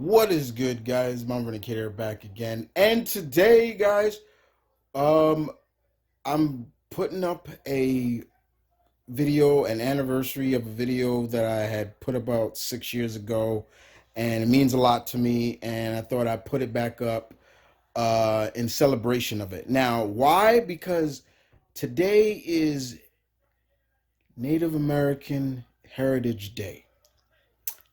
What is good, guys? M.V.K here back again, and today, guys, um, I'm putting up a video, an anniversary of a video that I had put about 6 years ago, and it means a lot to me. And I thought I'd put it back up in celebration of it. Now, why? Because today is Native American Heritage Day.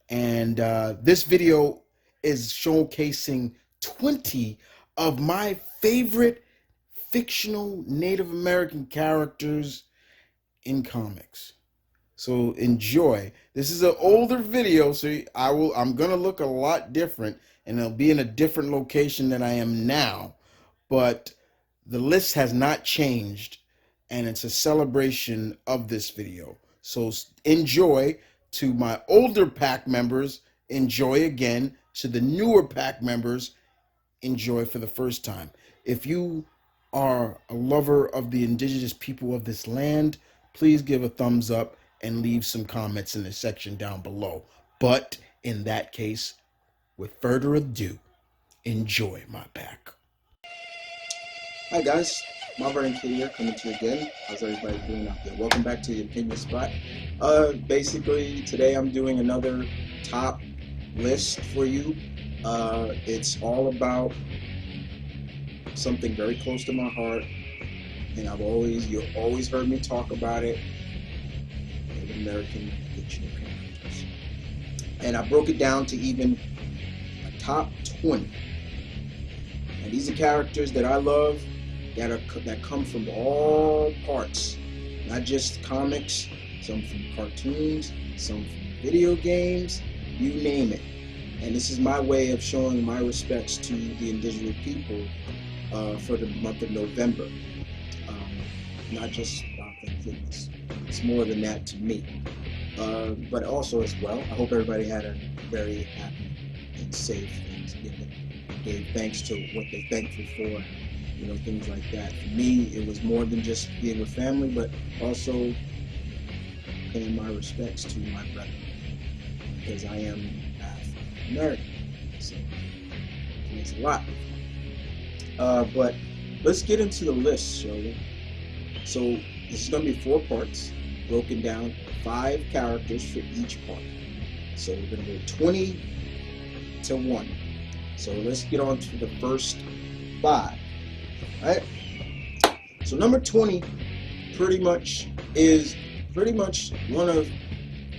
And this video is showcasing 20 of my favorite fictional Native American characters in comics. So enjoy. This is an older video, so I'm gonna look a lot different, and it'll be in a different location than I am now. But the list has not changed, and it's a celebration of this video. So enjoy. To my older pack members, enjoy again. To the newer pack members, enjoy for the first time. If you are a lover of the indigenous people of this land, please give a thumbs up and leave some comments in the section down below. But in that case, with further ado, enjoy my pack. Hi guys, M.V.K here, coming to you again. How's everybody doing out there? Welcome back to the Opinion Spot. Basically, today I'm doing another top list for you. It's all about something very close to my heart, and you've always heard me talk about it: Native American Fictional Characters. And I broke it down to even a top 20. And these are characters that I love, that come from all parts, not just comics, some from cartoons, some from video games, you name it. And this is my way of showing my respects to the indigenous people for the month of November. Not just about Thanksgiving. It's more than that to me. But also as well, I hope everybody had a very happy and safe Thanksgiving. Gave thanks to what they're thankful for. Things like that. For me, it was more than just being with family, but also paying my respects to my brother, because I am African American, so it means a lot. But let's get into the list, shall we? So this is going to be 4 parts, broken down 5 characters for each part. So we're going to go 20 to 1. So let's get on to the first 5. Right? So number 20 is pretty much one of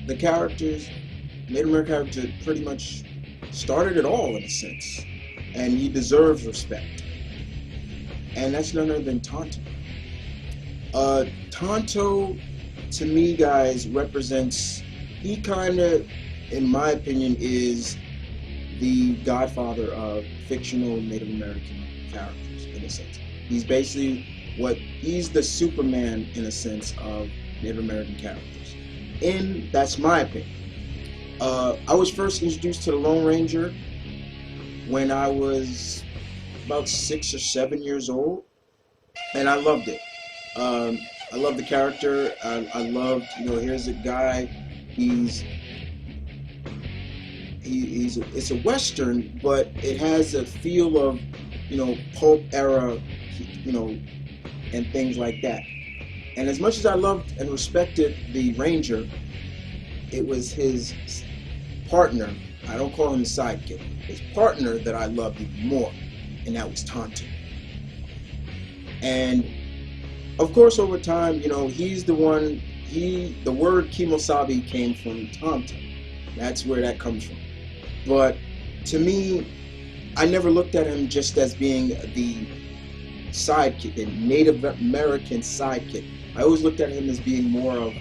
the characters, Native American character, that pretty much started it all in a sense, and he deserves respect. And that's none other than Tonto. Tonto, to me, guys, represents, he kind of, in my opinion, is the godfather of fictional Native American characters in a sense. He's basically he's the Superman in a sense of Native American characters. And that's my opinion. I was first introduced to the Lone Ranger when I was about 6 or 7 years old, and I loved it. I love the character. I loved, here's a guy, it's a Western, but it has a feel of, pulp era, and things like that. And as much as I loved and respected the Ranger, it was his partner, I don't call him the sidekick, his partner that I loved even more, and that was Tonto. And of course, over time, he's the one, the word Kimosabi came from Tonto. That's where that comes from. But to me, I never looked at him just as being the sidekick, the Native American sidekick. I always looked at him as being more of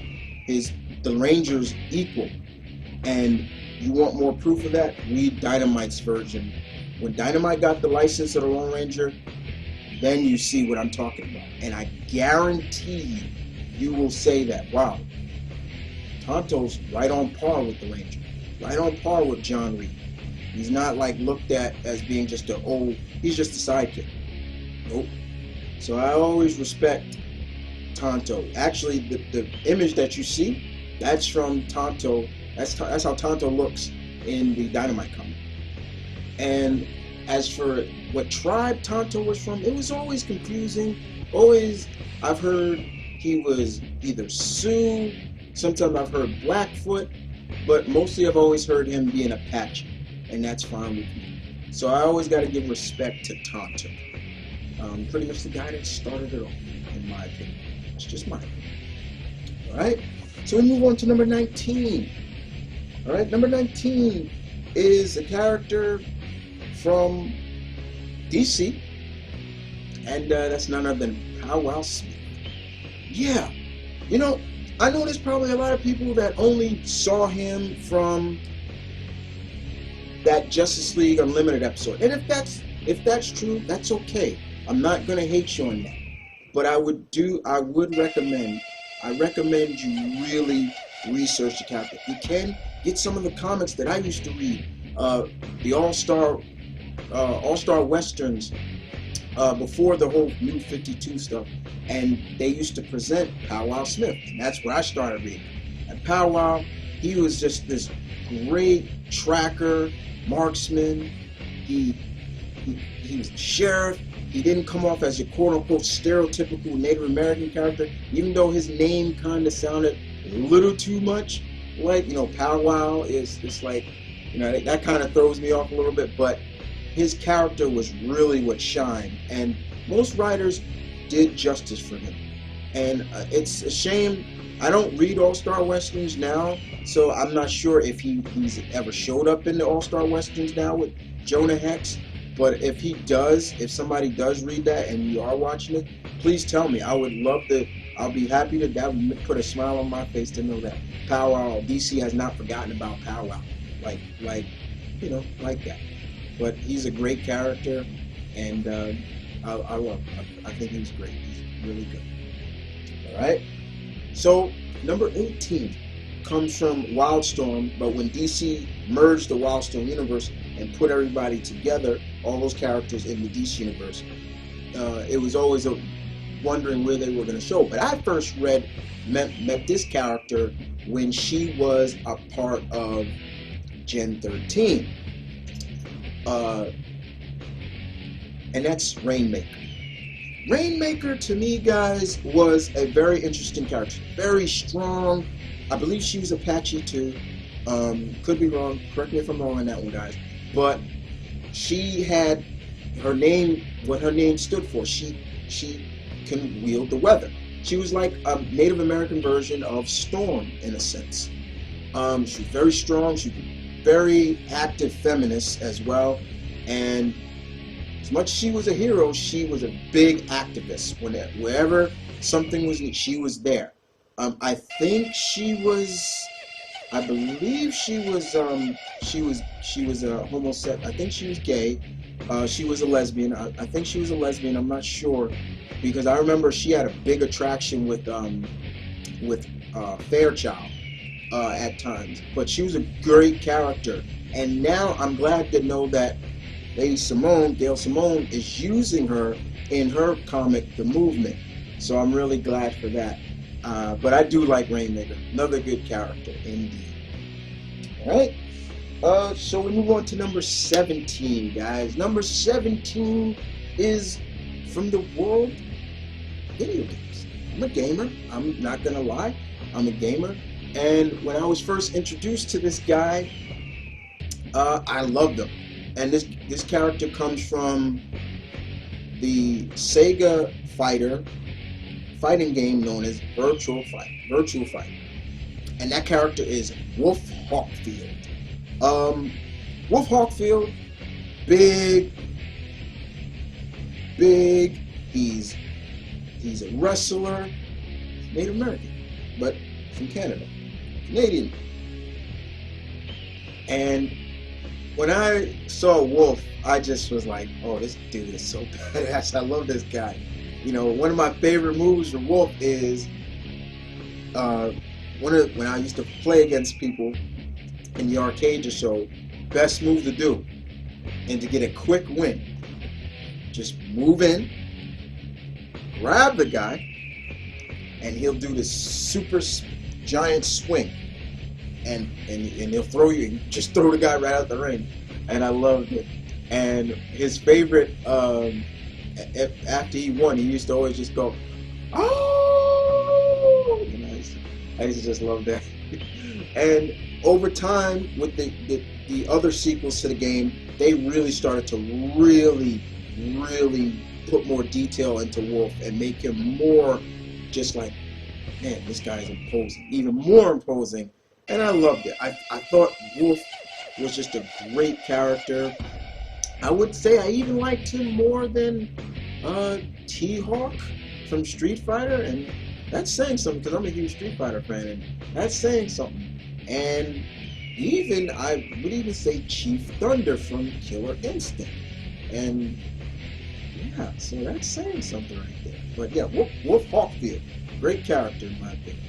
the Ranger's equal. And you want more proof of that? Read Dynamite's version. When Dynamite got the license of the Lone Ranger, then you see what I'm talking about. And I guarantee you will say that, wow, Tonto's right on par with the Ranger, right on par with John Reed. He's not like looked at as being just he's just a sidekick. Nope. So I always respect Tonto. Actually, the image that you see, that's from Tonto. That's how Tonto looks in the Dynamite comic. And as for what tribe Tonto was from, it was always confusing. Always, I've heard he was either Sioux, sometimes I've heard Blackfoot, but mostly I've always heard him be an Apache, and that's fine with me. So I always got to give respect to Tonto. Pretty much the guy that started it all, in my opinion. It's just my opinion. All right, so we move on to number 19. All right, number 19 is a character from DC, and that's none other than Powwow Smith. Yeah, you know, I know there's probably a lot of people that only saw him from that Justice League Unlimited episode, and if that's true, that's okay. I'm not gonna hate you on that, but I recommend you really research the character. You can get some of the comics that I used to read, the All-Star Westerns, before the whole New 52 stuff, and they used to present Powwow Smith, and that's where I started reading. And Powwow, he was just this great tracker, marksman. He was the sheriff. He didn't come off as your quote-unquote stereotypical Native American character, even though his name kind of sounded a little too much like, Powwow is. It's like, that kind of throws me off a little bit, but his character was really what shined, and most writers did justice for him. And it's a shame I don't read All-Star Westerns now, so I'm not sure if he's ever showed up in the All-Star Westerns now with Jonah Hex. But if somebody does read that and you are watching it, please tell me. I would love to. I'll be happy to. That would put a smile on my face to know that Powwow, DC has not forgotten about Powwow, like that. But he's a great character, and I love him. I think he's great. He's really good. All right. So number 18 comes from Wildstorm, but when DC merged the Wildstorm universe and put everybody together, all those characters in the DC universe, it was always wondering where they were going to show. But I first met this character when she was a part of Gen 13. And that's Rainmaker. Rainmaker, to me, guys, was a very interesting character. Very strong. I believe she was Apache too. Could be wrong. Correct me if I'm wrong on that one, guys. But she had her name, what her name stood for. She can wield the weather. She was like a Native American version of Storm, in a sense. She was very strong. She was very active feminist as well. And as much as she was a hero, she was a big activist. Wherever something was needed, she was there. I believe she was a homosexual. I think she was gay. She was a lesbian. I think she was a lesbian. I'm not sure, because I remember she had a big attraction with Fairchild at times. But she was a great character, and now I'm glad to know that Lady Gail Simone, is using her in her comic, The Movement. So I'm really glad for that. But I do like Rainmaker. Another good character, indeed. All right. So we move on to number 17, guys. Number 17 is from the world of video games. I'm a gamer. I'm not going to lie. I'm a gamer. And when I was first introduced to this guy, I loved him. And this character comes from the Sega fighting game known as Virtual Fight. And that character is Wolf Hawkfield. Wolf Hawkfield, big. He's a wrestler. He's Native American, but from Canada, Canadian. And when I saw Wolf, I just was like, oh, this dude is so badass. I love this guy. One of my favorite moves from Wolf is when I used to play against people in the arcade or so, best move to do, and to get a quick win, just move in, grab the guy, and he'll do this super giant swing, and he'll throw you, just throw the guy right out the ring. And I loved it. And his favorite, after he won, he used to always just go, "Oh!" I used to just love that. And over time, with the other sequels to the game, they really started to really put more detail into Wolf and make him more just like, man, this guy is imposing, even more imposing. And I loved it. I thought Wolf was just a great character. I would say I even liked him more than T-Hawk from Street Fighter, and that's saying something because I'm a huge Street Fighter fan, and that's saying something. And even I would even say Chief Thunder from Killer Instinct, and yeah, so that's saying something right there. But yeah, Wolf Hawkfield, great character in my opinion,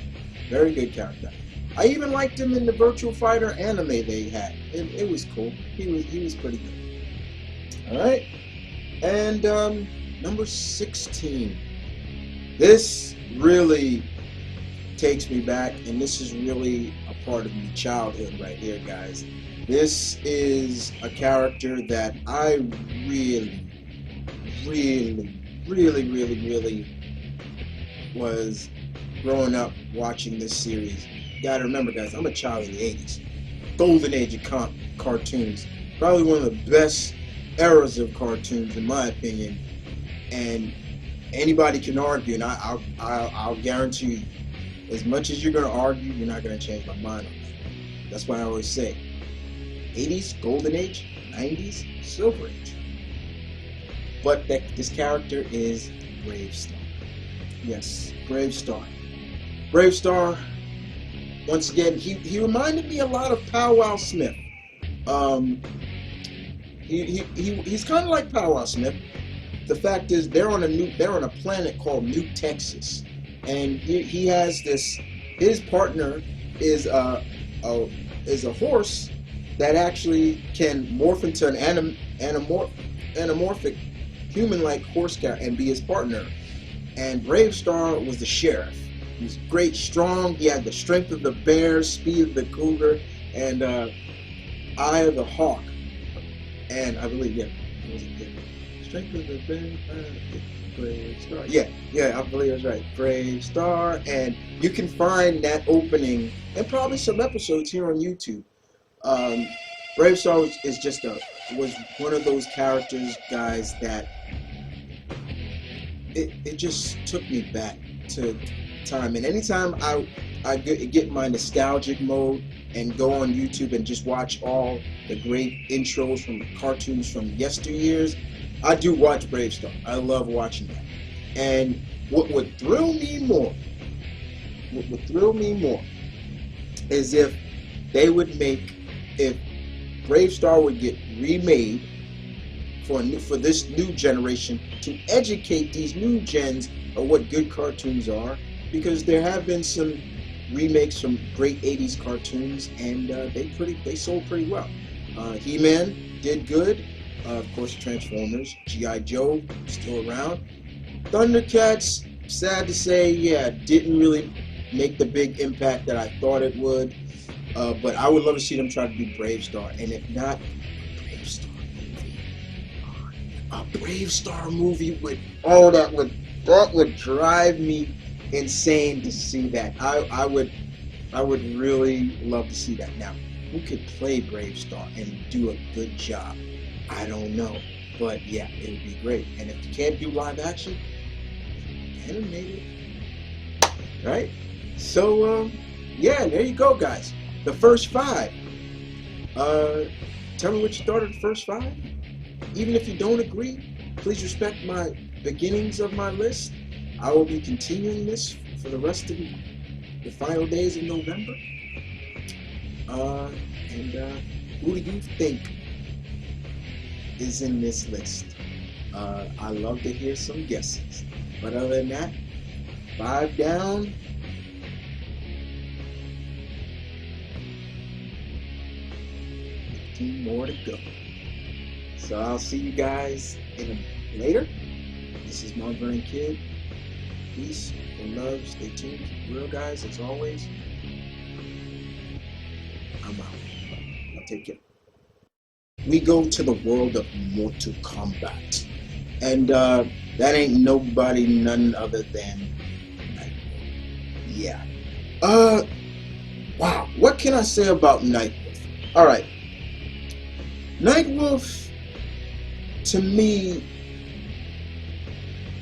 very good character. I even liked him in the Virtual Fighter anime they had. It was cool. He was pretty good. All right, and number 16. This really takes me back, and this is really a part of my childhood right here, guys. This is a character that I really, really was growing up watching this series. You gotta remember, guys, I'm a child of the 80s. Golden age of cartoons. Probably one of the best eras of cartoons, in my opinion. And anybody can argue, and I'll guarantee you, as much as you're going to argue, you're not going to change my mind on that. That's why I always say, 80s, golden age, 90s, silver age. But this character is Bravestar. Yes, Bravestar. Bravestar, once again, he reminded me a lot of Powwow Smith. He's kind of like Powwow Smith. The fact is, they're on a planet called New Texas, and he has this. His partner is a horse that actually can morph into an anamorphic human-like horse cat and be his partner. And Bravestar was the sheriff. He was great, strong. He had the strength of the bear, speed of the cougar, and eye of the hawk. And I believe, yeah, strength of the bear, Bravestar. Yeah, I believe that's right. Bravestar, and you can find that opening and probably some episodes here on YouTube. Bravestar was one of those characters, guys, that it just took me back to time. And anytime I get in my nostalgic mode and go on YouTube and just watch all the great intros from cartoons from yesteryears, I do watch Bravestar. I love watching that. And what would thrill me more is if Bravestar would get remade for this new generation to educate these new gens of what good cartoons are, because there have been some remakes from great 80s cartoons, and they sold pretty well. He-Man did good. Of course, Transformers, G.I. Joe, still around. Thundercats, sad to say, yeah, didn't really make the big impact that I thought it would. But I would love to see them try to do Bravestar, and if not, a Bravestar movie with all that would drive me insane to see that. I would really love to see that. Now, who could play Bravestar and do a good job? I don't know, but yeah, it would be great. And if you can't do live action, animated, right? So yeah, there you go, guys. The first 5. Tell me what you thought of the first 5. Even if you don't agree, please respect my beginnings of my list. I will be continuing this for the rest of the final days of November. And who do you think is in this list? I love to hear some guesses. But other than that, 5 down. 15 more to go. So I'll see you guys later. This is M.V.K Kid. Peace and love. Stay tuned. Keep it real, guys. As always, I'm out. I'll take care. we go to the world of Mortal Kombat. And that ain't nobody none other than Nightwolf. Yeah. Wow. What can I say about Nightwolf? Alright. Nightwolf, to me,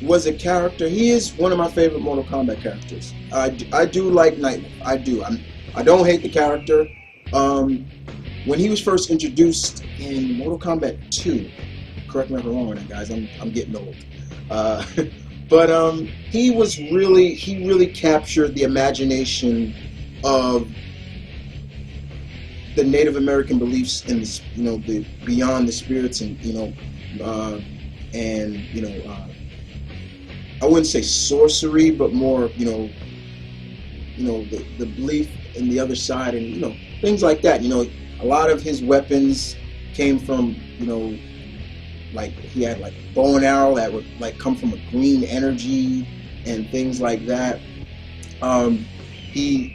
was a character. He is one of my favorite Mortal Kombat characters. I do like Nightwolf. I do. I don't hate the character. When he was first introduced in Mortal Kombat 2, correct me if I'm wrong, guys. I'm getting old. But he really captured the imagination of the Native American beliefs and the beyond the spirits and I wouldn't say sorcery, but more the belief in the other side and things like that. A lot of his weapons came from like he had like a bow and arrow that would like come from a green energy and things like that. He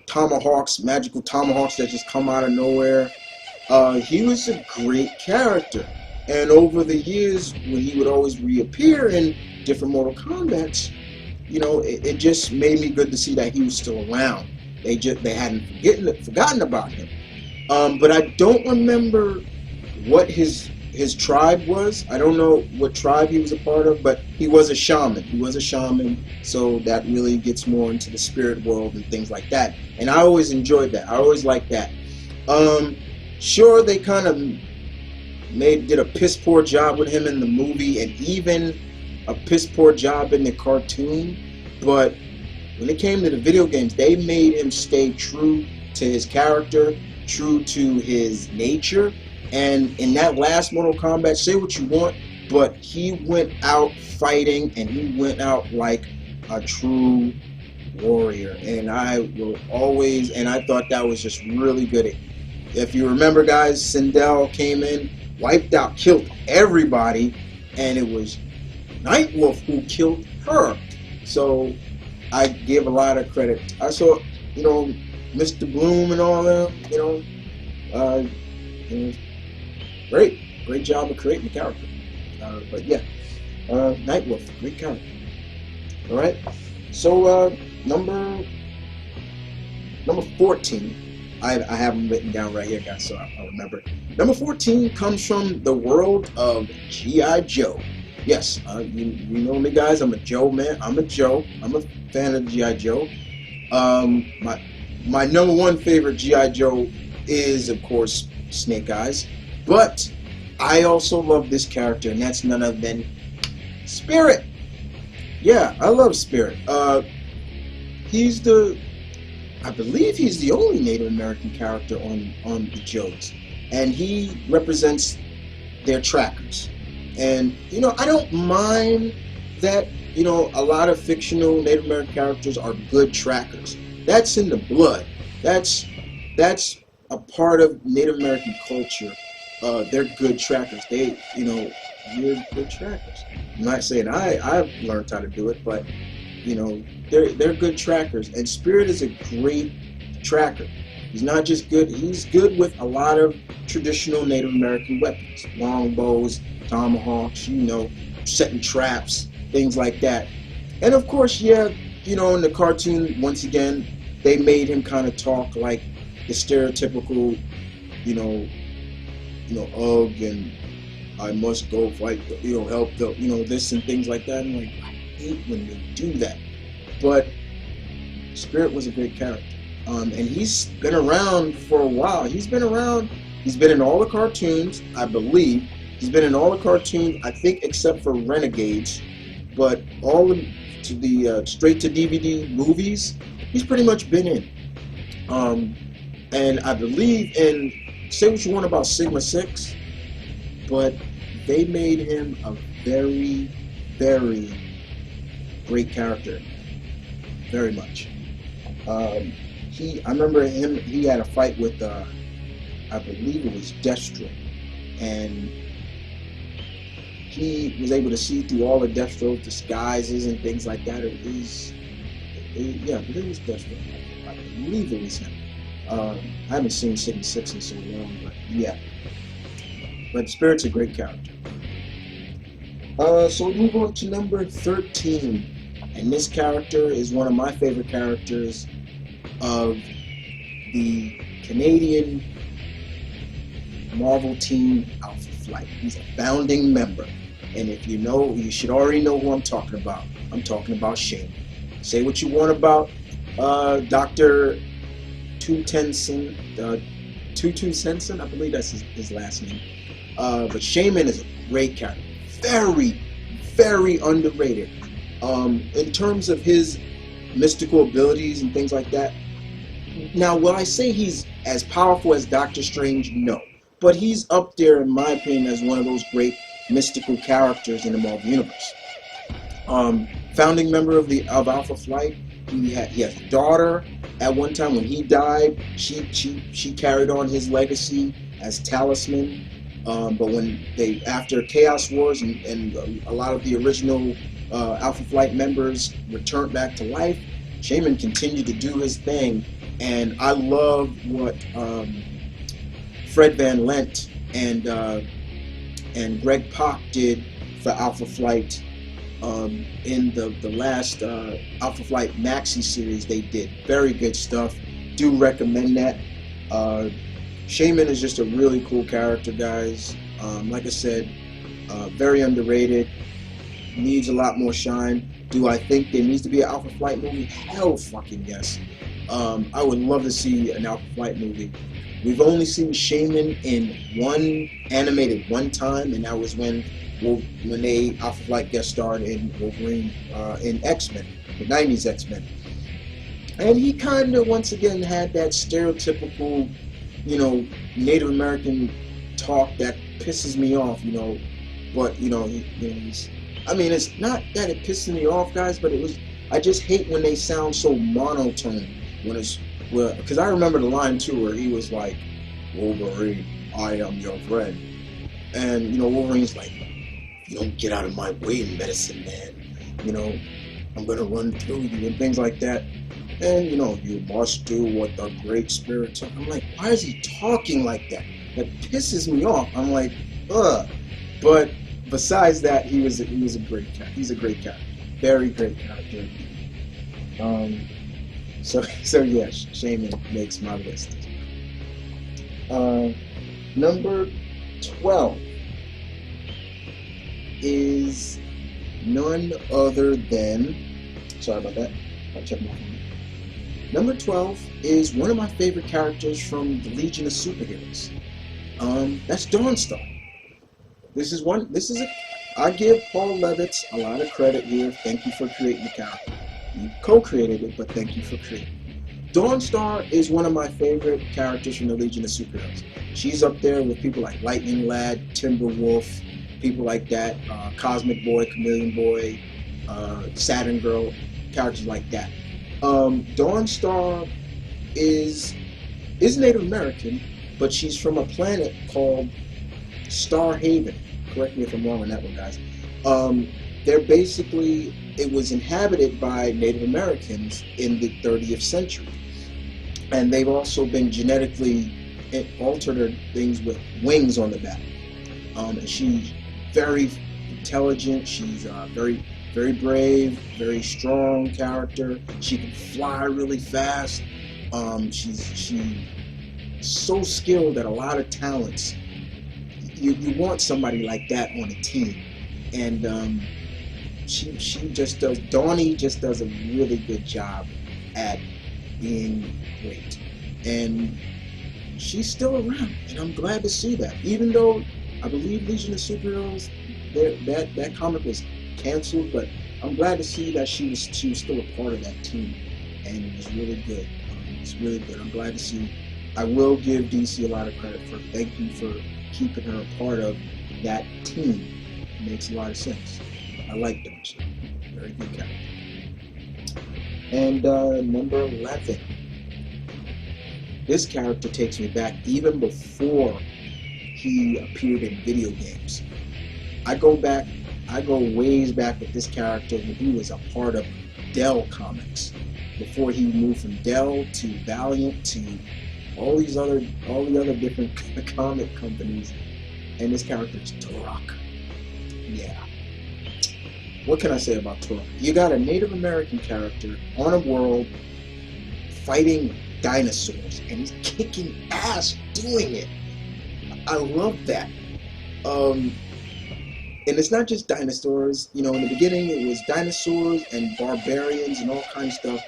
tomahawks, magical tomahawks that just come out of nowhere. He was a great character, and over the years when he would always reappear in different Mortal Kombats, it just made me good to see that he was still around. They hadn't forgotten about him. But I don't remember what his tribe was. I don't know what tribe he was a part of, but he was a shaman. So that really gets more into the spirit world and things like that. And I always enjoyed that. I always liked that. Sure, they kind of did a piss poor job with him in the movie, and even a piss poor job in the cartoon. But when it came to the video games, they made him stay true to his character, true to his nature. And in that last Mortal Kombat, say what you want, but he went out fighting, and he went out like a true warrior. And I thought that was just really good. If you remember, guys, Sindel came in, wiped out, killed everybody, and it was Nightwolf who killed her. So I give a lot of credit. I saw, Mr. Bloom and all them, great job of creating the character. But yeah, Nightwolf, great character. All right, so number 14. I have them written down right here, guys, so I'll remember. Number 14 comes from the world of G.I. Joe. Yes, you know me, guys. I'm a Joe man. I'm a fan of G.I. Joe. My number one favorite G.I. Joe is, of course, Snake Eyes. But I also love this character, and that's none other than Spirit. Yeah, I love Spirit. I believe he's the only Native American character on the Joes, and he represents their trackers. And I don't mind that a lot of fictional Native American characters are good trackers. That's in the blood. That's a part of Native American culture. They're good trackers. We're good trackers. I'm not saying I've learned how to do it, but they're good trackers. And Spirit is a great tracker. He's not just good. He's good with a lot of traditional Native American weapons, longbows, tomahawks, setting traps, things like that. And of course, in the cartoon, once again, they made him kind of talk like the stereotypical, ugh, and I must go fight, help the, this and things like that. And I hate when they do that. But Spirit was a great character. And he's been around for a while. He's been around. He's been in all the cartoons, I believe. He's been in all the cartoons, I think, except for Renegades. But all the straight to DVD movies, he's pretty much been in. And I believe in, say what you want about Sigma 6, but they made him a very, very great character. Very much. I remember him, he had a fight with, I believe it was Destro. And he was able to see through all of Destro's disguises and things like that. I believe it was Destro. I believe it was him. I haven't seen Sigma 6 in so long, but yeah. But Spirit's a great character. So we move on to number 13. And this character is one of my favorite characters of the Canadian Marvel team Alpha Flight. He's a founding member. And if you know, you should already know who I'm talking about. I'm talking about Shaman. Say what you want about Dr. Tutu Sensen, I believe that's his last name. But Shaman is a great character. Very, very underrated. In terms of his mystical abilities and things like that. Now, will I say he's as powerful as Doctor Strange? No. But he's up there, in my opinion, as one of those great mystical characters in the Marvel Universe. Founding member of Alpha Flight. He has a daughter. At one time when he died, she carried on his legacy as Talisman. But when after Chaos Wars and a lot of the original Alpha Flight members returned back to life, Shaman continued to do his thing. And I love what Fred Van Lent and Greg Pak did for Alpha Flight in the last Alpha Flight Maxi series they did. Very good stuff. Do recommend that. Shaman is just a really cool character, guys. Like I said, very underrated. Needs a lot more shine. Do I think there needs to be an Alpha Flight movie? Hell fucking yes. I would love to see an Alpha Flight movie. We've only seen Shaman in animated one time, and that was when they Alpha Flight guest starred in Wolverine in X-Men, the 90s X-Men. And he kind of, once again, had that stereotypical, Native American talk that pisses me off, But, he's... I mean, it's not that it pisses me off, guys, but I just hate when they sound so monotone. Because I remember the line, too, where he was like, Wolverine, I am your friend. And, Wolverine's like, you don't get out of my way, medicine man. I'm going to run through you and things like that. And, you must do what the great spirits are. I'm like, why is he talking like that? That pisses me off. I'm like, ugh. But besides that, he was a great character. He's a great character. Very great character. So yeah, Shaman makes my list. Number 12 is none other than, sorry about that, I'll check my phone. Number 12 is one of my favorite characters from the Legion of Superheroes. That's Dawnstar. I give Paul Levitz a lot of credit here. Thank you for creating the character. You co-created it, but thank you for creating it. Dawnstar is one of my favorite characters from the Legion of Superheroes. She's up there with people like Lightning Lad, Timberwolf, people like that, Cosmic Boy, Chameleon Boy, Saturn Girl, characters like that. Dawnstar is Native American, but she's from a planet called Star Haven. Correct me if I'm wrong on that one, guys. It was inhabited by Native Americans in the 30th century. And they've also been genetically altered things with wings on the back. And she's very intelligent. She's very, very brave, very strong character. She can fly really fast. She's so skilled at a lot of talents. You want somebody like that on a team. And she just does, Donnie just does a really good job at being great. And she's still around, and I'm glad to see that. Even though I believe Legion of Superheroes, that comic was canceled, but I'm glad to see that she was still a part of that team, and it was really good. It's really good. I'm glad to see. I will give DC a lot of credit for thank you for keeping her a part of that team. It makes a lot of sense. I like them. Very good character. And number 11. This character takes me back even before he appeared in video games. I go ways back with this character when he was a part of Dell Comics. Before he moved from Dell to Valiant to all the other different comic companies. and this character is Torok. Yeah. What can I say about Torok? You got a Native American character on a world fighting dinosaurs, and he's kicking ass doing it. I love that. And it's not just dinosaurs. You know, in the beginning it was dinosaurs and barbarians and all kinds of stuff,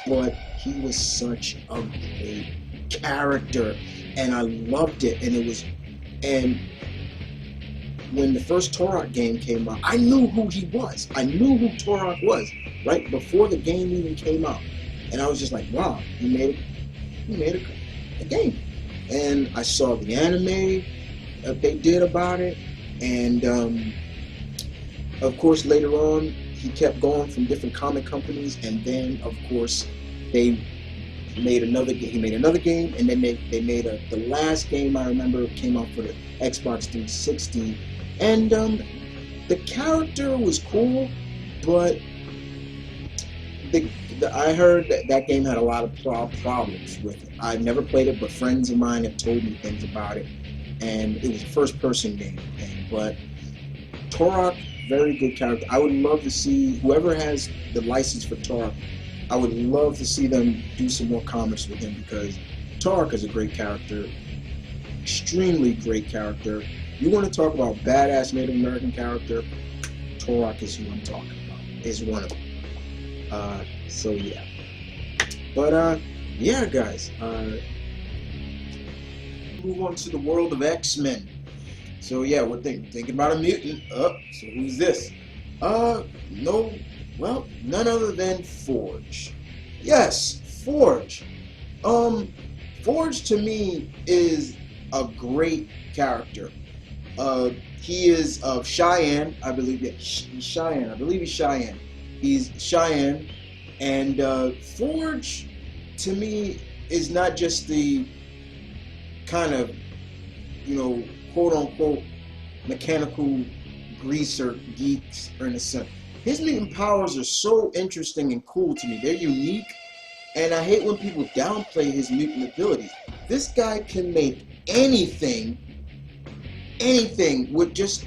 but he was such a great character, and I loved it. And when the first Torok game came out, I knew who he was. I knew who Torok was right before the game even came out, and I was just like, wow, he made a game. And I saw the anime they did about it, and of course later on he kept going from different comic companies, and then of course they made another game. He made another game, and then they made the last game I remember came out for the Xbox 360, and the character was cool, but I heard that game had a lot of problems with it. I've never played it, but friends of mine have told me things about it, and it was a first-person game. But Torok, very good character. I would love to see whoever has the license for Torok. I would love to see them do some more comics with him, because Torok is a great character, extremely great character. You want to talk about badass Native American character? Torok is who I'm talking about. Is one of them. So yeah, but yeah, guys. Move on to the world of X-Men. So yeah, we're thinking about a mutant. So who's this? No, well, none other than Forge. Yes, Forge. Forge to me is a great character. He is of Cheyenne, I believe. Yeah, he's Cheyenne. I believe he's Cheyenne. He's Cheyenne, and Forge to me is not just the kind of, you know, quote unquote mechanical greaser geeks or in a sense. His mutant powers are so interesting and cool to me. They're unique, and I hate when people downplay his mutant abilities. This guy can make anything with just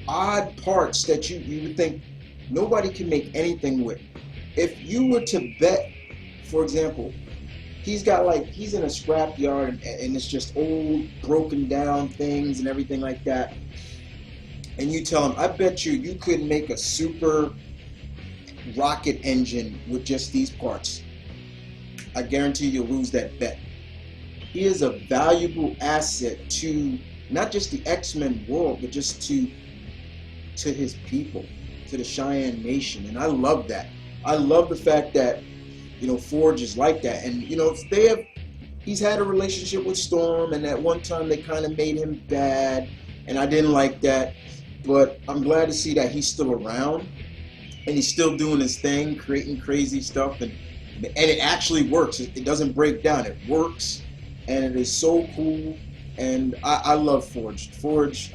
odd parts that you would think nobody can make anything with. If you were to bet, for example, he's in a scrap yard, and it's just old, broken down things and everything like that, and you tell him, I bet you could make a super rocket engine with just these parts. I guarantee you'll lose that bet. He is a valuable asset to not just the X-Men world, but just to his people, to the Cheyenne Nation, and I love that. I love the fact that, you know, Forge is like that, and you know, he's had a relationship with Storm, and at one time they kind of made him bad, and I didn't like that, but I'm glad to see that he's still around, and he's still doing his thing, creating crazy stuff, and it actually works. It doesn't break down. It works, and it is so cool, and I love Forge. Forge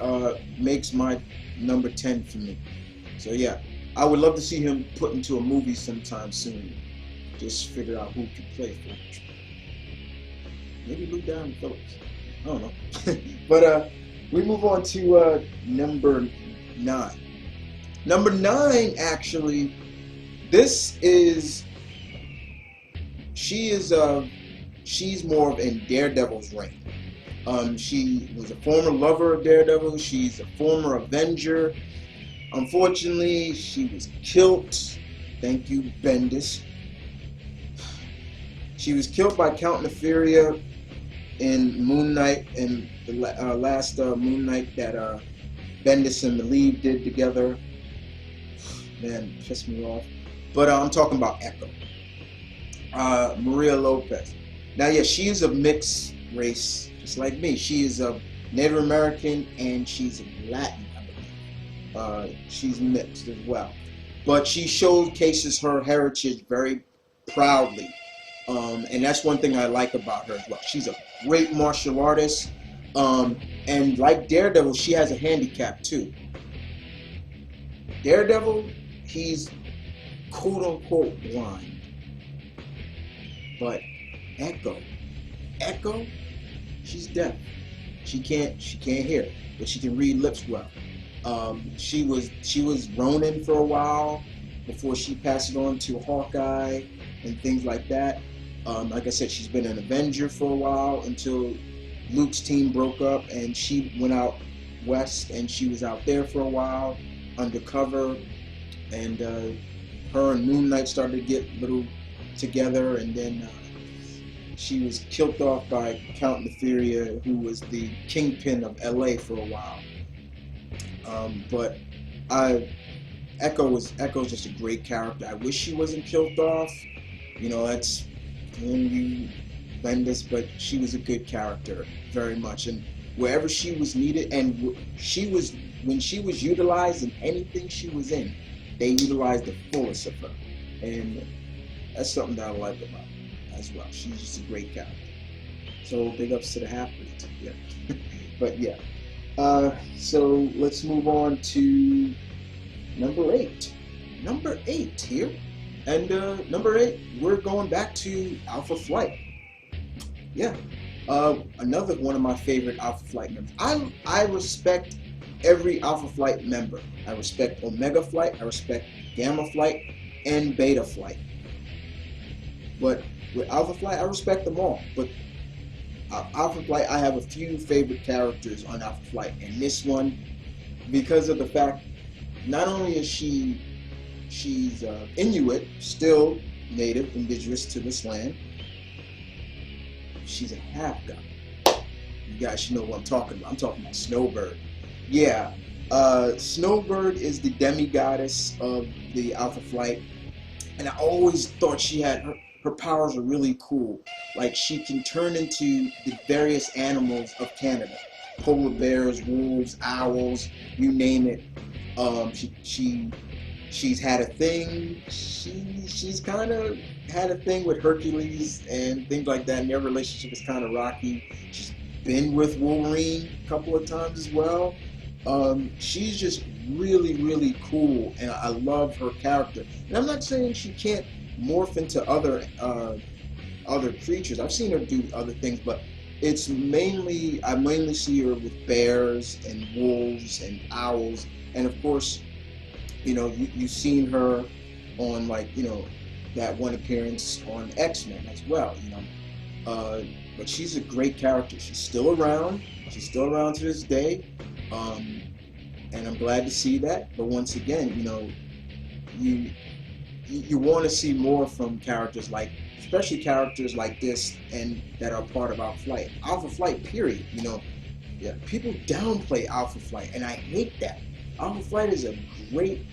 makes my number 10 for me. So yeah, I would love to see him put into a movie sometime soon. Just figure out who could play Forge. Maybe Lou Diamond Phillips. I don't know. But we move on to number 9. Number 9, actually, she's more of in Daredevil's reign. She was a former lover of Daredevil. She's a former Avenger. Unfortunately, she was killed. Thank you, Bendis. She was killed by Count Nefaria in Moon Knight, in the last Moon Knight that Bendis and Malieve did together. Man, pissed me off. But I'm talking about Echo. Maria Lopez. Now, yeah, she is of mixed race, just like me. She is of Native American, and she's Latin, I believe. She's mixed as well. But she showcases her heritage very proudly. And that's one thing I like about her as well. She's a great martial artist. And like Daredevil, she has a handicap too. Daredevil, he's quote unquote blind. But Echo, she's deaf. She can't hear, but she can read lips well. She was Ronin for a while before she passed it on to Hawkeye and things like that. Like I said, she's been an Avenger for a while until Luke's team broke up and she went out west, and she was out there for a while undercover, and her and Moon Knight started to get a little together, and then she was killed off by Count Nefaria, who was the kingpin of LA for a while. But Echo's just a great character. I wish she wasn't killed off. That's when you Bendis, but she was a good character, very much. And wherever she was needed, and when she was utilized in anything she was in, they utilized the fullest of her. And that's something that I like about her as well. She's just a great character. So big ups to the half-breeds. Yeah. But yeah. So let's move on to number 8. Number 8 here. And number 8, we're going back to Alpha Flight. Yeah. Another one of my favorite Alpha Flight members. I respect every Alpha Flight member. I respect Omega Flight, I respect Gamma Flight, and Beta Flight. But with Alpha Flight, I respect them all. But Alpha Flight, I have a few favorite characters on Alpha Flight, and this one, because of the fact, not only is she's Inuit, still native, indigenous to this land, she's a half god. You guys should know what I'm talking about. I'm talking about Snowbird. Yeah, Snowbird is the demigoddess of the Alpha Flight, and I always thought she had her powers are really cool. Like, she can turn into the various animals of Canada: polar bears, wolves, owls, you name it. She's had a thing. She's kind of had a thing with Hercules and things like that, and their relationship is kind of rocky. She's been with Wolverine a couple of times as well. She's just really, really cool, and I love her character. And I'm not saying she can't morph into other creatures. I've seen her do other things, but I mainly see her with bears and wolves and owls, and of course, you've seen her on, like, that one appearance on X-Men as well, but she's a great character. She's still around to this day, and I'm glad to see that. But once again, you want to see more from characters like, especially characters like this, and that are part of Alpha Flight, period. Yeah, people downplay Alpha Flight, and I hate that. Alpha Flight is a great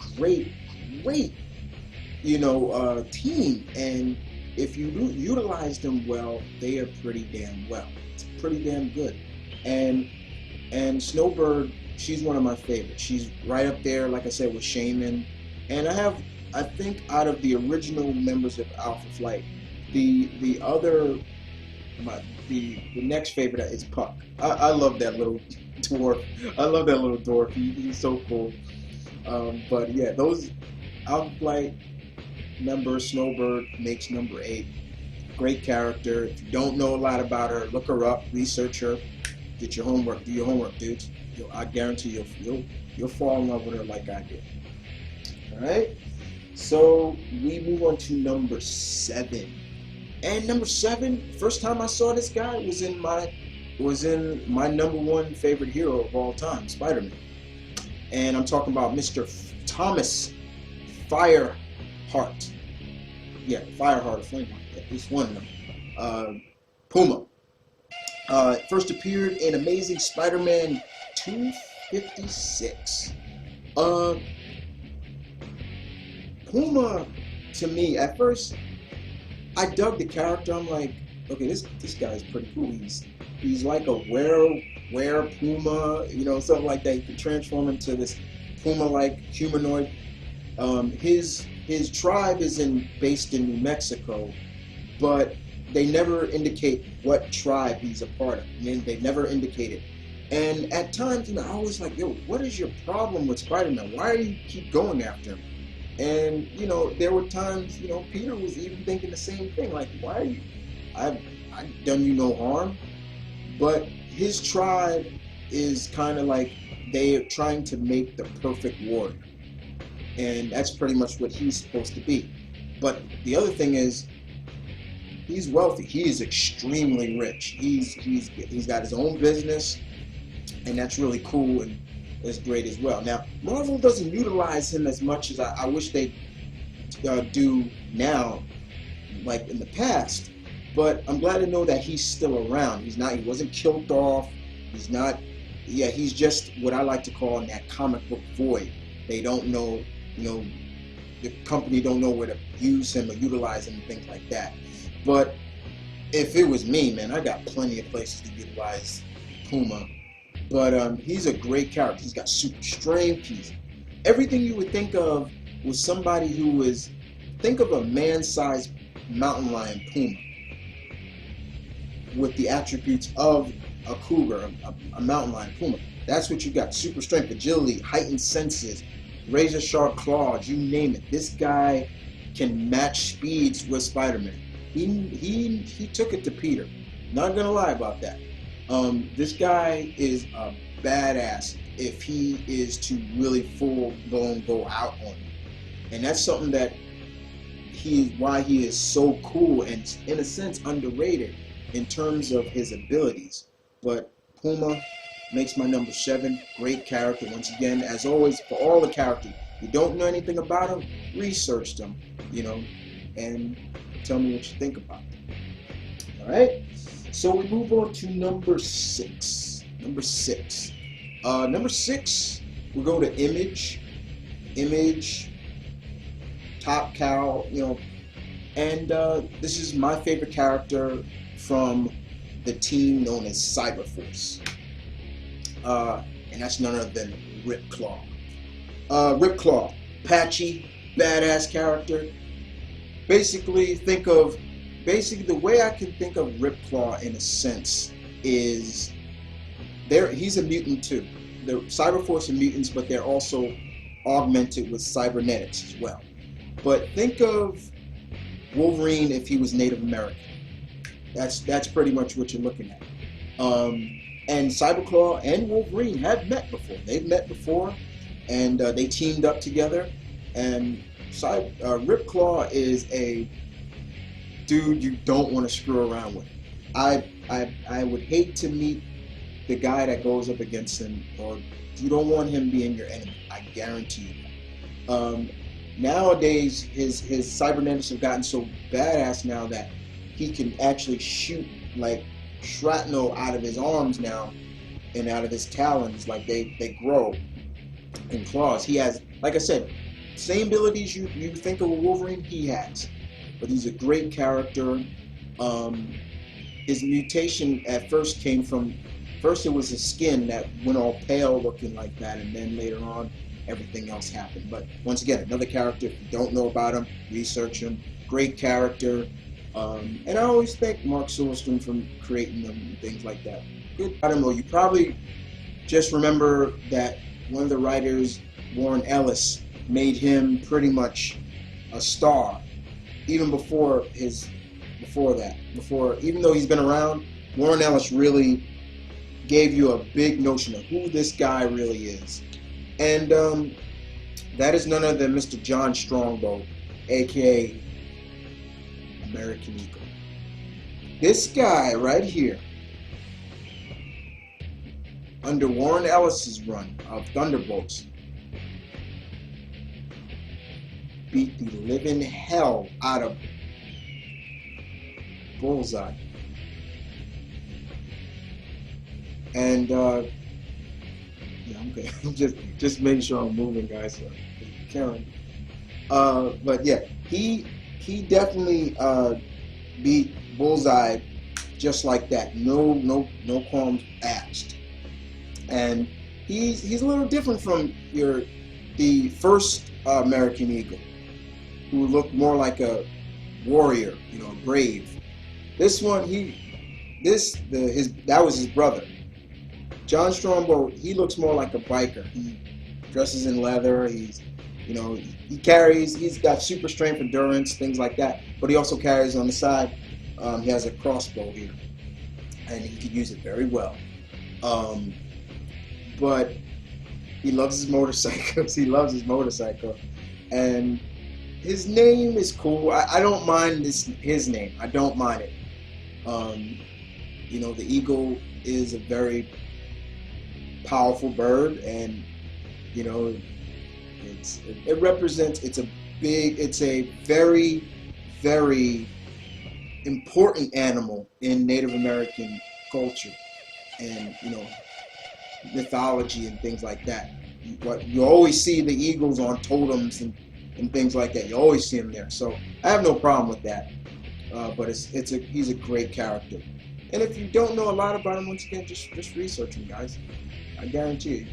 team, and if you utilize them well, they are pretty damn well. It's pretty damn good. And Snowbird, she's one of my favorites. She's right up there, like I said, with Shaman. And I think out of the original members of Alpha Flight, the next favorite is Puck. I love that little dwarf. He's so cool. But yeah, those Alpha Flight members, Snowbird makes number 8. Great character. If you don't know a lot about her, look her up, research her, do your homework, dudes. I guarantee you'll fall in love with her like I did. All right. So we move on to number 7. And number 7, first time I saw this guy was in my number 1 favorite hero of all time, Spider-Man. And I'm talking about Mr. Thomas Fireheart. Yeah, Fireheart or Flameheart. At least one of them. Puma. First appeared in Amazing Spider-Man 256. Puma, to me, at first, I dug the character. I'm like, okay, this guy's pretty cool. He's like a were Puma, something like that. He can transform into this Puma-like humanoid. His tribe is based in New Mexico, but they never indicate what tribe he's a part of. They never indicated. And at times, I was like, yo, what is your problem with Spider-Man? Why do you keep going after him? And, there were times, Peter was even thinking the same thing. Like, why are you, I've done you no harm. But his tribe is kind of like they are trying to make the perfect warrior, and that's pretty much what he's supposed to be. But the other thing is, he's wealthy. He is extremely rich. He's got his own business, and that's really cool and is great as well. Now, Marvel doesn't utilize him as much as I wish they do now, like in the past. But I'm glad to know that he's still around. He wasn't killed off. He's not. Yeah, he's just what I like to call in that comic book void. They don't know, the company don't know where to use him or utilize him and things like that. But if it was me, man, I got plenty of places to utilize Puma. But he's a great character. He's got super strength. He's everything you would think of with somebody who was. Think of a man-sized mountain lion Puma with the attributes of a cougar, a mountain lion Puma. That's what you got. Super strength, agility, heightened senses, razor sharp claws, you name it. This guy can match speeds with Spider-Man. He took it to Peter. Not gonna lie about that. This guy is a badass if he is to really full blown go out on it. And that's something that why he is so cool and in a sense underrated in terms of his abilities. But Puma makes my number 7. Great character. Once again, as always, for all the characters, you don't know anything about them, research them, and tell me what you think about them. All right. So we move on to number 6. Number 6, we go to Image. Top Cow, and this is my favorite character from the team known as Cyberforce, and that's none other than Ripclaw. Ripclaw, patchy, badass character. Basically, the way I can think of Ripclaw in a sense is he's a mutant too. The Cyberforce are mutants, but they're also augmented with cybernetics as well. But think of Wolverine if he was Native American. That's pretty much what you're looking at. And Cyberclaw and Wolverine have met before. They've met before, and they teamed up together. And Ripclaw is a dude you don't want to screw around with. I would hate to meet the guy that goes up against him, or you don't want him being your enemy. I guarantee you. Nowadays, his cybernetics have gotten so badass now that he can actually shoot like shrapnel out of his arms now and out of his talons. Like they grow in claws. He has, like I said, same abilities you think of a Wolverine, he has. But he's a great character. His mutation at first came from, it was his skin that went all pale looking like that, and then later on, everything else happened. But once again, another character, if you don't know about him, research him. Great character. And I always thank Mark Silverstone for creating them and things like that. Good. I don't know, you probably just remember that one of the writers, Warren Ellis, made him pretty much a star. Even even though he's been around, Warren Ellis really gave you a big notion of who this guy really is. And that is none other than Mr. John Strongbow, aka American Eagle. This guy right here, under Warren Ellis's run of Thunderbolts, beat the living hell out of Bullseye. And yeah, okay. I'm just making sure I'm moving, guys. So Karen. But yeah, he definitely beat Bullseye just like that. No qualms asked. And he's a little different from the first American Eagle, who looked more like a warrior, brave. This one, that was his brother. John Strongbow, he looks more like a biker. He dresses in leather. He's got super strength, endurance, things like that. But he also carries on the side, he has a crossbow here, and he could use it very well. Um, but he loves his motorcycles. He loves his motorcycle, and his name is cool. I don't mind his name. I don't mind it. The eagle is a very powerful bird, and it represents. It's a very, very important animal in Native American culture, and mythology and things like that. You always see the eagles on totems and things like that. You always see them there. So I have no problem with that. But he's a great character. And if you don't know a lot about him, once again, just research him, guys. I guarantee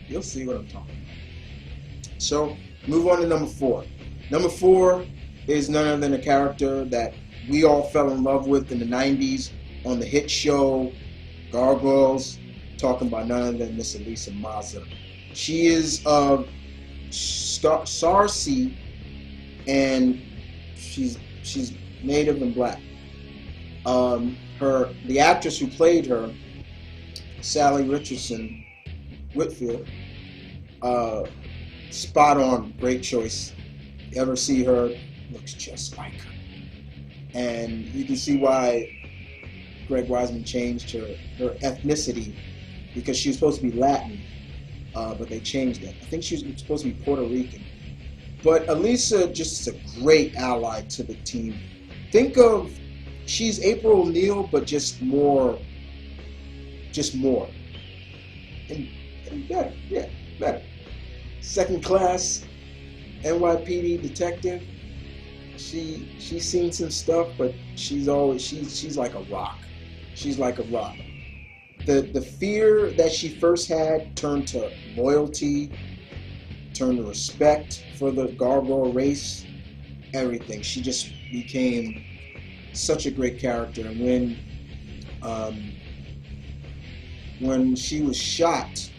you'll see what I'm talking about. So move on to number 4. Number 4 is none other than a character that we all fell in love with in the 90s on the hit show Gargoyles, talking about none other than Miss Elisa Mazza. She is of Sarsi, and she's Native and black. The actress who played her, Sally Richardson Whitfield, spot on, great choice. You ever see her, looks just like her. And you can see why Greg Wiseman changed her ethnicity, because she was supposed to be Latin, but they changed it. I think she was supposed to be Puerto Rican. But Elisa just is a great ally to the team. Think of, she's April O'Neil, but just more. And better, yeah, better. Second class NYPD detective. She's seen some stuff, but she's like a rock. She's like a rock. The fear that she first had turned to loyalty, turned to respect for the gargoyle race, everything. She just became such a great character. And when she was shot,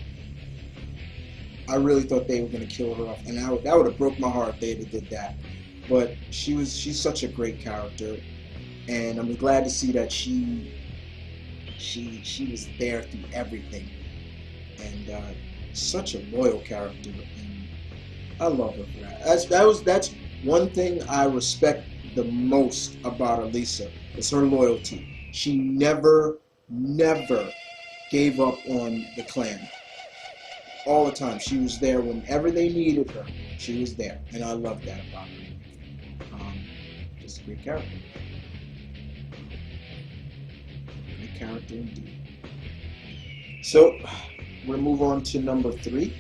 I really thought they were going to kill her off, and that would have broke my heart if they had did that. But she's such a great character, and I'm glad to see that she was there through everything, and such a loyal character, and I love her for that. That's one thing I respect the most about Elisa, is her loyalty. She never gave up on the clan. All the time, she was there whenever they needed her. She was there, and I love that about her. Just a great character. Great character indeed. So, we're going to move on to number 3.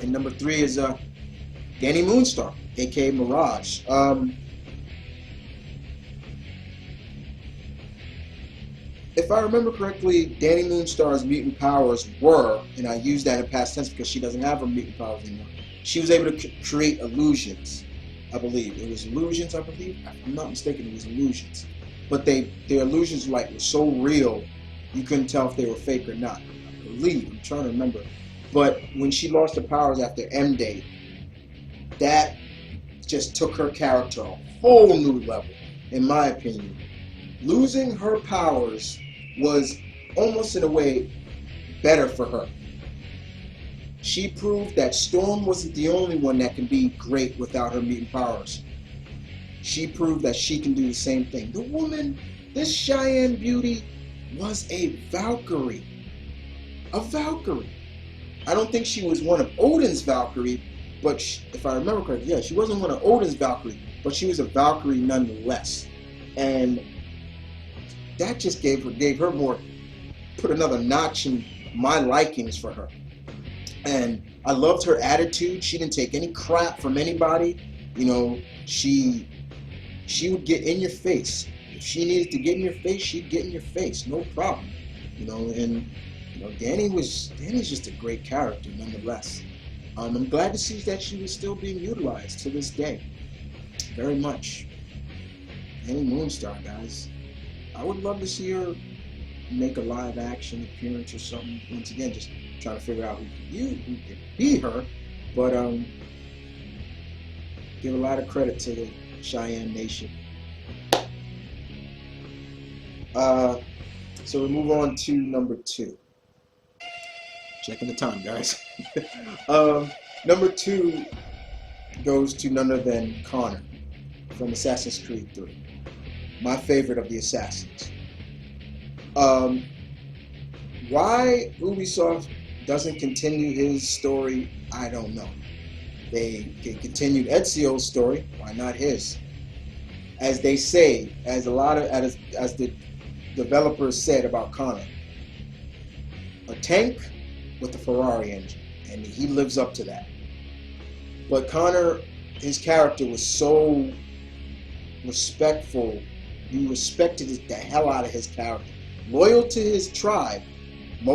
And number 3 is Danny Moonstar, aka Mirage. If I remember correctly, Danny Moonstar's mutant powers were, and I use that in past tense because she doesn't have her mutant powers anymore, she was able to create illusions, I believe. It was illusions, I believe. If I'm not mistaken, it was illusions. But their illusions were so real, you couldn't tell if they were fake or not. I believe, I'm trying to remember. But when she lost her powers after M-Day, that just took her character a whole new level, in my opinion. Losing her powers was almost in a way better for her. She proved that Storm wasn't the only one that can be great without her mutant powers. She proved that she can do the same thing. The woman, this Cheyenne beauty, was a Valkyrie. A Valkyrie. I don't think she was one of Odin's Valkyrie, but if I remember correctly, yeah, she wasn't one of Odin's Valkyrie, but she was a Valkyrie nonetheless. And that just gave her more, put another notch in my likings for her. And I loved her attitude. She didn't take any crap from anybody. She would get in your face. If she needed to get in your face, she'd get in your face, no problem. Danny's just a great character nonetheless. I'm glad to see that she was still being utilized to this day. Very much. Danny Moonstar, guys. I would love to see her make a live action appearance or something. Once again, just trying to figure out who could be her. But give a lot of credit to the Cheyenne Nation. So we move on to number 2. Checking the time, guys. Number 2 goes to none other than Connor from Assassin's Creed 3. My favorite of the Assassins. Why Ubisoft doesn't continue his story, I don't know. They continued Ezio's story, why not his? As they say, as the developers said about Connor, a tank with a Ferrari engine, and he lives up to that. But Connor, his character was so respectful. You respected the hell out of his character. Loyal to his tribe, the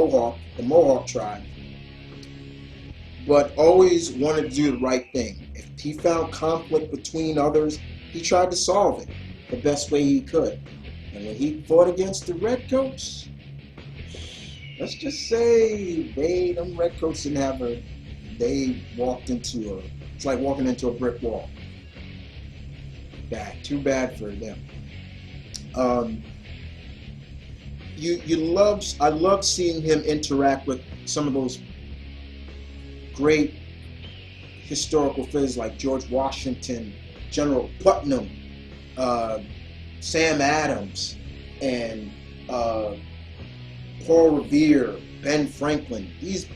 Mohawk tribe, but always wanted to do the right thing. If he found conflict between others, he tried to solve it the best way he could. And when he fought against the Redcoats, let's just say them Redcoats didn't have they walked into it's like walking into a brick wall. Too bad for them. I love seeing him interact with some of those great historical figures like George Washington, General Putnam, Sam Adams, and Paul Revere, Ben Franklin. These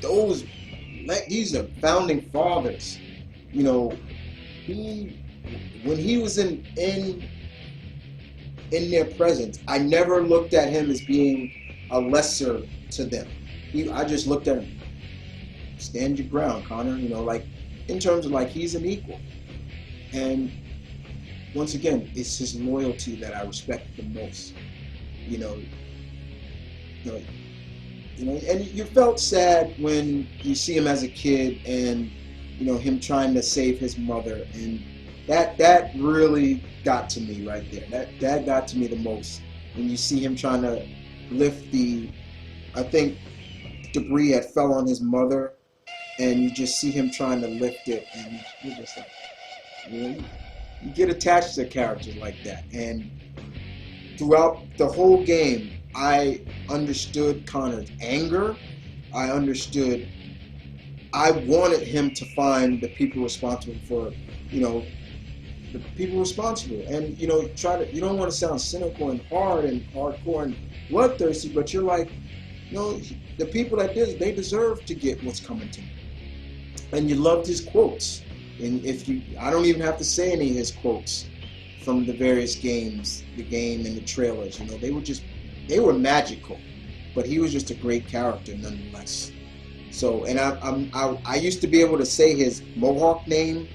are founding fathers. You know, when he was in their presence, I never looked at him as being a lesser to them. I just looked at him, stand your ground, Connor. You know, like in terms of like he's an equal. And once again, it's his loyalty that I respect the most. You know, and you felt sad when you see him as a kid, and you know him trying to save his mother, and that really got to me right there. That got to me the most when you see him trying to lift I think debris had fell on his mother, and you just see him trying to lift it, and you're just like, really? You get attached to characters like that. And throughout the whole game, I understood Connor's anger. I wanted him to find the people responsible for, the people responsible. And, you don't want to sound cynical and hard and hardcore and bloodthirsty, but you're like, the people that did it, they deserve to get what's coming to them. And you loved his quotes. And I don't even have to say any of his quotes from the various games, the game and the trailers. They were magical, but he was just a great character nonetheless. So, and I used to be able to say his Mohawk name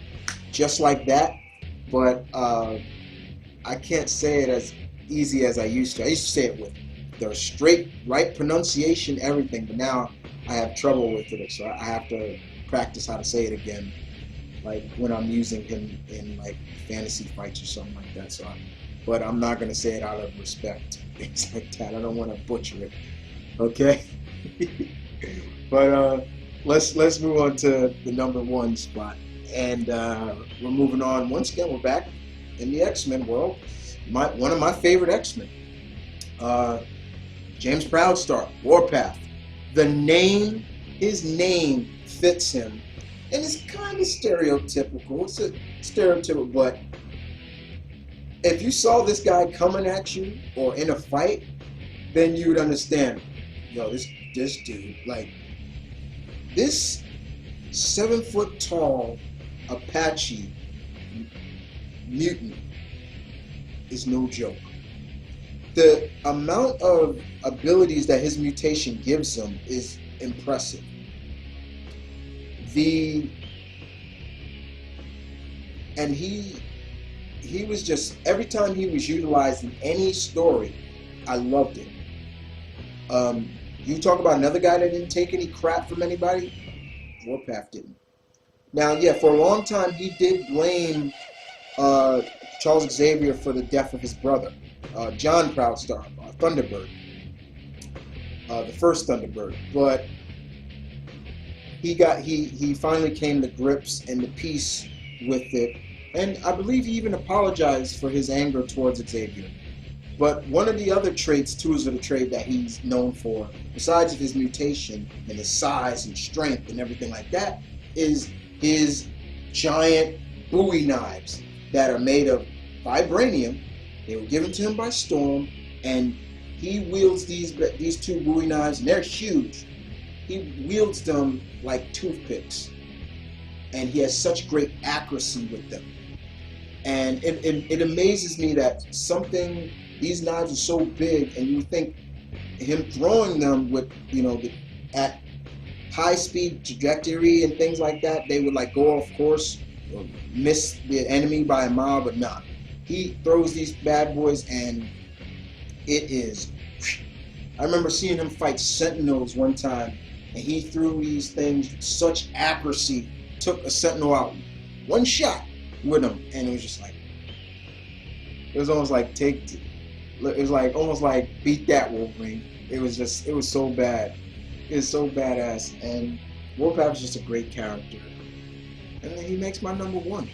just like that, but I can't say it as easy as I used to. I used to say it with the straight, right pronunciation, everything, but now I have trouble with it, so I have to practice how to say it again, like when I'm using him in like fantasy fights or something like that. But I'm not gonna say it out of respect, things like that. I don't want to butcher it. Okay. But let's move on to the number 1 spot, and we're moving on. Once again, we're back in the X-Men world. One of my favorite X-Men, James Proudstar, Warpath. His name fits him, and it's kind of stereotypical. It's a stereotypical, but if you saw this guy coming at you or in a fight, then you would understand. This dude, like this 7-foot-tall Apache mutant is no joke. The amount of abilities that his mutation gives him is impressive. And he was just, every time he was utilized in any story, I loved it. You talk about another guy that didn't take any crap from anybody? Warpath didn't. Now, yeah, for a long time he did blame Charles Xavier for the death of his brother, John Proudstar, Thunderbird, the first Thunderbird. But he finally came to grips and to peace with it, and I believe he even apologized for his anger towards Xavier. But one of the other traits, tools of the trade that he's known for, besides his mutation and his size and strength and everything like that, is his giant Bowie knives that are made of vibranium. They were given to him by Storm, and he wields these two Bowie knives, and they're huge. He wields them like toothpicks, and he has such great accuracy with them. And it amazes me that these knives are so big, and you think him throwing them with, at high speed trajectory and things like that, they would like go off course or miss the enemy by a mile, but not. He throws these bad boys, and it is. I remember seeing him fight Sentinels one time, and he threw these things with such accuracy, took a Sentinel out one shot with him, and it was just like, it was almost like almost like beat that, Wolverine. It was so bad. It was so badass, and Warpath is just a great character, and he makes my number one.